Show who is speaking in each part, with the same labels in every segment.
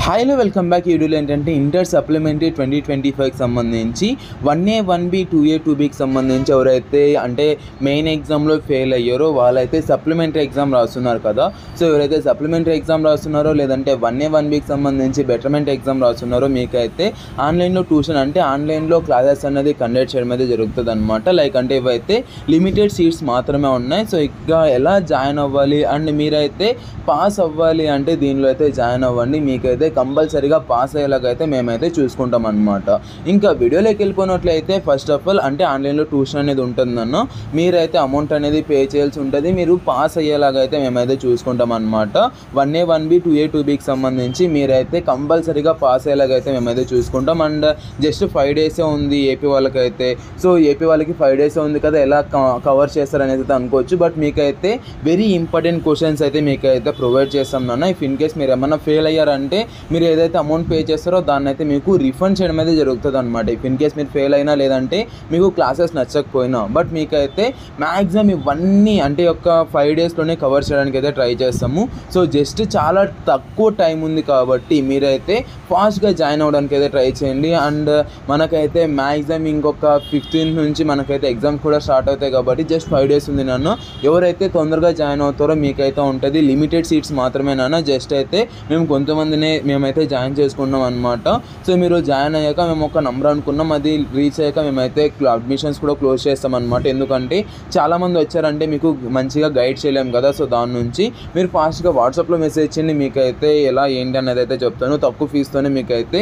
Speaker 1: హైలో welcome back. ఈ వీడియోలో ఏంటంటే ఇంటర్ సప్లిమెంటరీ 2025కి సంబంధించి 1A 1B 2A 2Bకి సంబంధించి ఎవరైతే అంటే మెయిన్ ఎగ్జామ్లో ఫెయిల్ అయ్యారో వాళ్ళైతే సప్లిమెంటరీ ఎగ్జామ్ రాస్తున్నారు కదా. సో ఎవరైతే సప్లిమెంటరీ ఎగ్జామ్ రాస్తున్నారో లేదంటే 1A 1Bకి సంబంధించి బెటర్మెంట్ ఎగ్జామ్ రాస్తున్నారో మీకైతే ఆన్లైన్లో ట్యూషన్ అంటే ఆన్లైన్లో క్లాసెస్ అనేది కండక్ట్ చేయడం అయితే జరుగుతుంది అనమాట. లైక్ అంటే ఇవైతే లిమిటెడ్ సీట్స్ మాత్రమే ఉన్నాయి. సో ఇంకా ఎలా జాయిన్ అవ్వాలి అండ్ మీరైతే పాస్ అవ్వాలి అంటే దీనిలో అయితే జాయిన్ అవ్వండి. మీకైతే కంపల్సరీగా పాస్ అయ్యేలాగైతే మేమైతే చూసుకుంటాం అనమాట. ఇంకా వీడియోలోకి వెళ్ళిపోయినట్లయితే ఫస్ట్ ఆఫ్ ఆల్ అంటే ఆన్లైన్లో ట్యూషన్ అనేది ఉంటుందన్న మీరైతే అమౌంట్ అనేది పే చేయాల్సి ఉంటుంది. మీరు పాస్ అయ్యేలాగైతే మేమైతే చూసుకుంటాం అనమాట. 1A 1B 2A 2Bకి సంబంధించి మీరైతే కంపల్సరీగా పాస్ అయ్యేలాగైతే మేమైతే చూసుకుంటాం. అండ్ జస్ట్ 5 డేసే ఉంది ఏపీ వాళ్ళకైతే. సో ఏపీ వాళ్ళకి 5 డేసే ఉంది కదా, ఎలా కవర్ చేస్తారనేది అయితే అనుకోవచ్చు. బట్ మీకైతే వెరీ ఇంపార్టెంట్ క్వశ్చన్స్ అయితే మీకైతే ప్రొవైడ్ చేస్తాం నాన్న. ఇఫ్ ఇన్ కేస్ మీరు ఏమన్నా ఫెయిల్ అయ్యారంటే మీరు ఏదైతే అమౌంట్ పే చేస్తారో దాన్ని అయితే మీకు రిఫండ్ చేయడం అయితే జరుగుతుంది అనమాట. ఇఫ్ ఇన్ కేస్ మీరు ఫెయిల్ అయినా లేదంటే మీకు క్లాసెస్ నచ్చకపోయినా. బట్ మీకైతే మ్యాక్సిమం ఇవన్నీ అంటే ఒక 5 డేస్లోనే కవర్ చేయడానికి అయితే ట్రై చేస్తాము. సో జస్ట్ చాలా తక్కువ టైం ఉంది కాబట్టి మీరైతే ఫాస్ట్గా జాయిన్ అవ్వడానికి అయితే ట్రై చేయండి. అండ్ మనకైతే మ్యాక్సిమం ఇంకొక 15th నుంచి మనకైతే ఎగ్జామ్స్ కూడా స్టార్ట్ అవుతాయి కాబట్టి జస్ట్ 5 డేస్ ఉంది నాన్న. ఎవరైతే తొందరగా జాయిన్ అవుతారో మీకైతే ఉంటుంది. లిమిటెడ్ సీట్స్ మాత్రమే నాన్న. జస్ట్ అయితే మేము కొంతమందినే మేమైతే జాయిన్ చేసుకున్నాం అనమాట. సో మీరు జాయిన్ అయ్యాక మేము ఒక నెంబర్ అనుకున్నాం, అది రీచ్ అయ్యాక మేమైతే అడ్మిషన్స్ కూడా క్లోజ్ చేస్తాం అనమాట. ఎందుకంటే చాలామంది వచ్చారంటే మీకు మంచిగా గైడ్ చేయలేము కదా. సో దాని నుంచి మీరు ఫాస్ట్గా వాట్సాప్లో మెసేజ్ చేయండి. మీకైతే ఎలా ఏంటి అనేది అయితే చెప్తాను. తక్కువ ఫీజుతోనే మీకైతే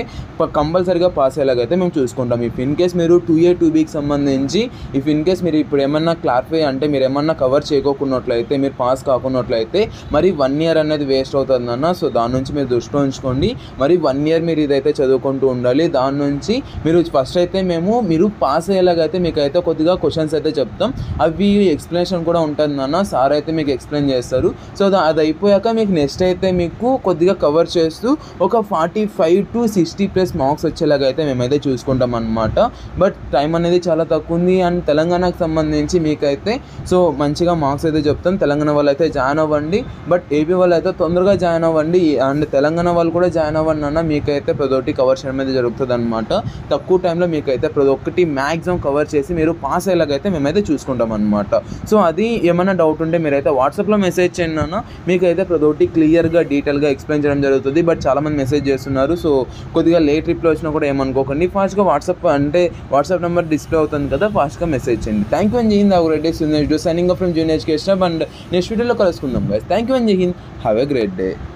Speaker 1: కంపల్సరీగా పాస్ అయ్యేలాగైతే మేము చూసుకుంటాం. ఇఫ్ ఇన్ కేస్ మీరు 2A 2Bకి సంబంధించి ఇఫ్ ఇన్ కేస్ మీరు ఇప్పుడు ఏమన్నా క్లారిఫై అంటే మీరు ఏమన్నా కవర్ చేయకోకున్నట్లయితే మీరు పాస్ కాకున్నట్లయితే మరి 1 ఇయర్ అనేది వేస్ట్ అవుతుంది అన్న. సో దాని నుంచి మీరు దృష్టిలో ఉంచుకోండి. మరి 1 ఇయర్ మీరు ఇదైతే చదువుకుంటూ ఉండాలి. దాని నుంచి మీరు ఫస్ట్ అయితే మీరు పాస్ అయ్యేలాగైతే మీకైతే కొద్దిగా క్వశ్చన్స్ అయితే చెప్తాం. అవి ఎక్స్ప్లెనేషన్ కూడా ఉంటుంది అన్న. సార్ అయితే మీకు ఎక్స్ప్లెయిన్ చేస్తారు. సో అది అయిపోయాక మీకు నెక్స్ట్ అయితే మీకు కొద్దిగా కవర్ చేస్తూ ఒక 45 to 60+ మార్క్స్ వచ్చేలాగైతే మేమైతే చూసుకుంటాం అనమాట. బట్ టైం అనేది చాలా తక్కువ ఉంది. అండ్ తెలంగాణకు సంబంధించి మీకైతే సో మంచిగా మార్క్స్ అయితే చెప్తాం. తెలంగాణ వాళ్ళు అయితే జాయిన్ అవ్వండి. బట్ ఏపీ వాళ్ళు అయితే తొందరగా జాయిన్ అవ్వండి. అండ్ తెలంగాణ వాళ్ళు కూడా జాయిన్ అవ్వండి అన్న. మీకైతే ప్రతి ఒక్కటి కవర్ చేయడం అయితే జరుగుతుంది అనమాట. తక్కువ టైంలో మీకైతే ప్రతి ఒక్కటి మ్యాక్సిమం కవర్ చేసి మీరు పాస్ అయ్యేలాగైతే మేమైతే చూసుకుంటాం అనమాట. సో అది ఏమైనా డౌట్ ఉంటే మీరైతే వాట్సాప్లో మెసేజ్ చేయండి అన్న. మీకైతే ప్రతి ఒక్కటి క్లియర్గా డీటెయిల్గా ఎక్స్ప్లెయిన్ చేయడం జరుగుతుంది. బట్ చాలామంది మెసేజ్ చేస్తున్నారు. సో కొద్దిగా లేట్ రిప్లై వచ్చినా కూడా ఏమనుకోకండి. ఫాస్ట్గా వాట్సాప్ నెంబర్ డిస్ప్లే అవుతుంది కదా, ఫాస్ట్గా మెసేజ్ చేయండి. థ్యాంక్ యూ అండ్ జై Hind. Have a great day. Signing off from junior education. And next వీడియోలో కలుసుకుందాం గైస్. థ్యాంక్ యూ అండ్ జై Hind. Have a great day.